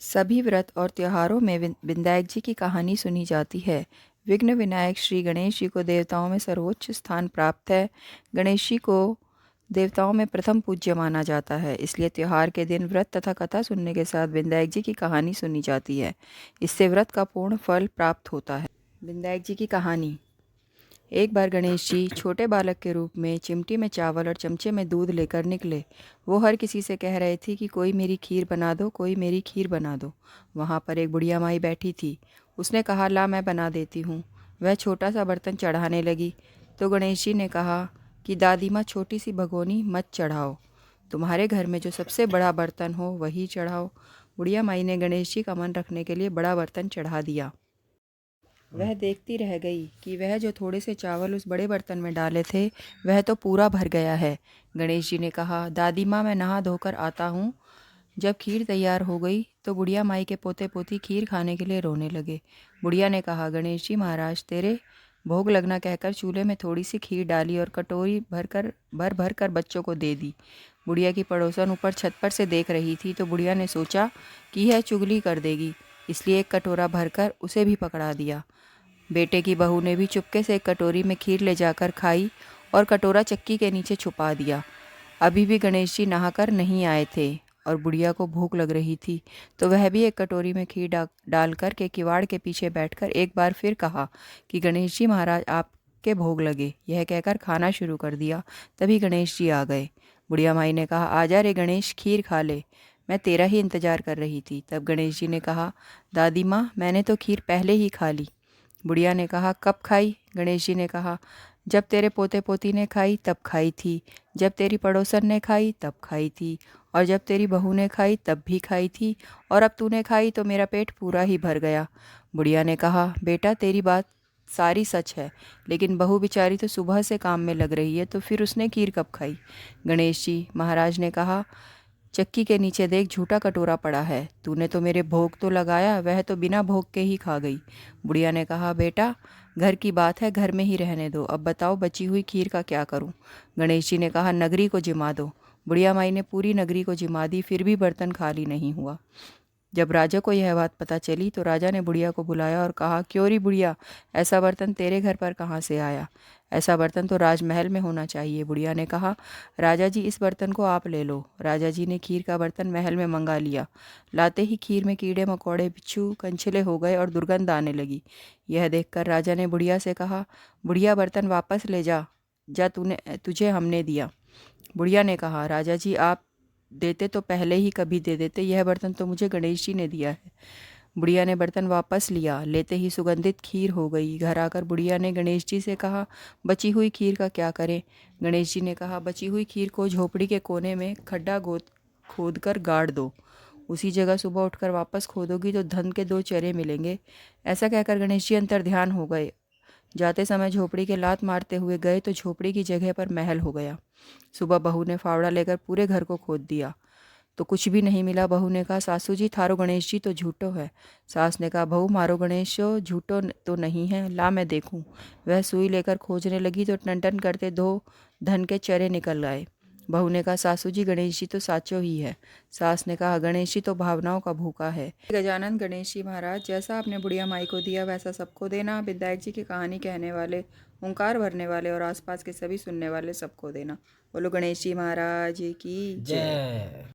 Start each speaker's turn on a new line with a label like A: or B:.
A: सभी व्रत और त्योहारों में विनायक जी की कहानी सुनी जाती है। विघ्न विनायक श्री गणेश जी को देवताओं में सर्वोच्च स्थान प्राप्त है। गणेश जी को देवताओं में प्रथम पूज्य माना जाता है, इसलिए त्योहार के दिन व्रत तथा कथा सुनने के साथ विनायक जी की कहानी सुनी जाती है। इससे व्रत का पूर्ण फल प्राप्त होता है। विनायक जी की कहानी। एक बार गणेश जी छोटे बालक के रूप में चिमटी में चावल और चमचे में दूध लेकर निकले। वो हर किसी से कह रहे थे कि कोई मेरी खीर बना दो, कोई मेरी खीर बना दो। वहाँ पर एक बुढ़िया माई बैठी थी। उसने कहा, ला मैं बना देती हूँ। वह छोटा सा बर्तन चढ़ाने लगी तो गणेश जी ने कहा कि दादी माँ, छोटी सी भगोनी मत चढ़ाओ, तुम्हारे घर में जो सबसे बड़ा बर्तन हो वही चढ़ाओ। बुढ़िया माई ने गणेश जी का मन रखने के लिए बड़ा बर्तन चढ़ा दिया। वह देखती रह गई कि वह जो थोड़े से चावल उस बड़े बर्तन में डाले थे वह तो पूरा भर गया है। गणेश जी ने कहा, दादी माँ, मैं नहा धोकर आता हूँ। जब खीर तैयार हो गई तो बुढ़िया माई के पोते पोती खीर खाने के लिए रोने लगे। बुढ़िया ने कहा, गणेश जी महाराज, तेरे भोग लगना कहकर चूल्हे में थोड़ी सी खीर डाली और कटोरी भर भर कर बच्चों को दे दी। बुढ़िया की पड़ोसन ऊपर छत पर से देख रही थी तो बुढ़िया ने सोचा कि यह चुगली कर देगी, इसलिए एक कटोरा भरकर उसे भी पकड़ा दिया। बेटे की बहू ने भी चुपके से एक कटोरी में खीर ले जाकर खाई और कटोरा चक्की के नीचे छुपा दिया। अभी भी गणेश जी नहाकर नहीं आए थे और बुढ़िया को भूख लग रही थी, तो वह भी एक कटोरी में खीर डाल कर के किवाड़ के पीछे बैठकर एक बार फिर कहा कि गणेश जी महाराज, आपके भोग लगे। यह कहकर खाना शुरू कर दिया। तभी गणेश जी आ गए। बुढ़िया माई ने कहा, आजा रे गणेश, खीर खा ले, मैं तेरा ही इंतजार कर रही थी। तब गणेश जी ने कहा, दादी माँ, मैंने तो खीर पहले ही खा ली। बुढ़िया ने कहा, कब खाई? गणेश जी ने कहा, जब तेरे पोते पोती ने खाई तब खाई थी, जब तेरी पड़ोसन ने खाई तब खाई थी, और जब तेरी बहू ने खाई तब भी खाई थी, और अब तूने खाई तो मेरा पेट पूरा ही भर गया। बुढ़िया ने कहा, बेटा, तेरी बात सारी सच है, लेकिन बहू बेचारी तो सुबह से काम में लग रही है, तो फिर उसने खीर कब खाई? गणेश जी महाराज ने कहा, चक्की के नीचे देख, झूठा कटोरा पड़ा है। तूने तो मेरे भोग तो लगाया, वह तो बिना भोग के ही खा गई। बुढ़िया ने कहा, बेटा, घर की बात है, घर में ही रहने दो। अब बताओ, बची हुई खीर का क्या करूं? गणेश जी ने कहा, नगरी को जिमा दो। बुढ़िया माई ने पूरी नगरी को जिमा दी, फिर भी बर्तन खाली नहीं हुआ। जब राजा को यह बात पता चली तो राजा ने बुढ़िया को बुलाया और कहा, क्यों री बुढ़िया, ऐसा बर्तन तेरे घर पर कहाँ से आया? ऐसा बर्तन तो राजमहल में होना चाहिए। बुढ़िया ने कहा, राजा जी, इस बर्तन को आप ले लो। राजा जी ने खीर का बर्तन महल में मंगा लिया। लाते ही खीर में कीड़े मकोड़े, बिच्छू, कंछले हो गए और दुर्गंध आने लगी। यह देखकर राजा ने बुढ़िया से कहा, बुढ़िया, बर्तन वापस ले जा, जा तूने तुझे हमने दिया। बुढ़िया ने कहा, राजा जी, आप देते तो पहले ही कभी दे देते, यह बर्तन तो मुझे गणेश जी ने दिया है। बुढ़िया ने बर्तन वापस लिया। लेते ही सुगंधित खीर हो गई। घर आकर बुढ़िया ने गणेश जी से कहा, बची हुई खीर का क्या करें? गणेश जी ने कहा, बची हुई खीर को झोपड़ी के कोने में खड्डा खोद कर गाड़ दो। उसी जगह सुबह उठकर वापस खोदोगी तो धन के 2 चेहरे मिलेंगे। ऐसा कहकर गणेश जी अंतर ध्यान हो गए। जाते समय झोपड़ी के लात मारते हुए गए तो झोपड़ी की जगह पर महल हो गया। सुबह बहू ने फावड़ा लेकर पूरे घर को खोद दिया तो कुछ भी नहीं मिला। बहू ने कहा, सासू जी, थारो गणेश जी तो झूठो है। सास ने कहा, बहू, मारो गणेश झूठो तो नहीं है, ला मैं देखूं। वह सुई लेकर खोजने लगी तो टन टन करते 2 धन के चरे निकल आए। बहू ने कहा, सासू जी, गणेश जी तो साचो ही है। सास ने कहा, गणेश जी तो भावनाओं का भूखा है। गजानन गणेश जी महाराज, जैसा आपने बुढ़िया माई को दिया वैसा सबको देना। विनायक जी की कहानी कहने वाले, ओंकार भरने वाले और आसपास के सभी सुनने वाले सबको देना। बोलो गणेश जी महाराज की जय।
B: जय।